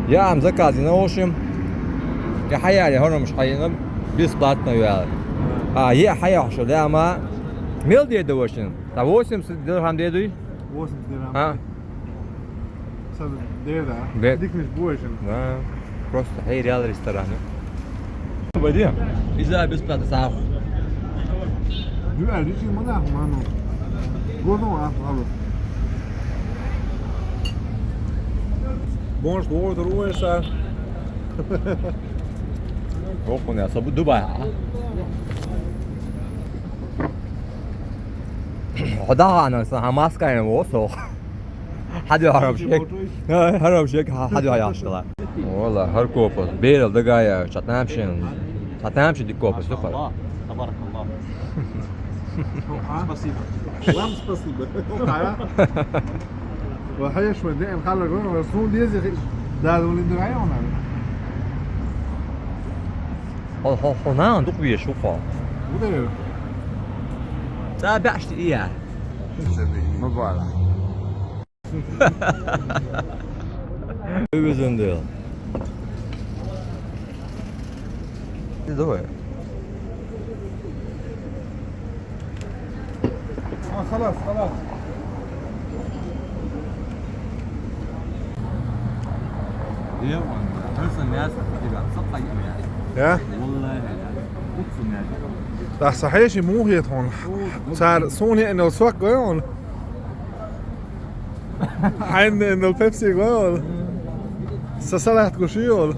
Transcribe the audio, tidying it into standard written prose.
Я им заказы наушим. Я хаяли, هون مش حيينهم бесплатно يعني. Я хая что да ма. Мил деду очень. Да 80 дирхам деду. 80 dirham. А? Sad deda. Да. Dikmiş bu işin. Да. Просто хай реал ресторан. Пойдем. إذا бесплатно сам. Güzel için mi da mano. Gördün mü abi? Bons doğrudur o esa. Yok bu ne? Sabu Dubai. هذا أنا صراحة ماسك يعني وصل. حد يعرف شيء. هرب شيء حد يعرف شيء. والله هركوبس بيرل دقايا شتنامشين. شتنامشين دي كوبس دخل. تبارك الله. Спасибо. Вам спасибо. وحيا شوي دائم خلى جون رسول ديزي ده اللي ندعيه ولا هنا ندق بيه شوفه. وده تابعش إياه. ما بعرف. Gözün diyor. Ne doğru? خلاص خلاص. يا هرس الناس تبع صفحة يعني. Ja? والله اقسم يعني. ده صحيح شي مو هي هون. صار سوني انه سوق جون. حين انه البيبسي جون. سسلت كوشيول.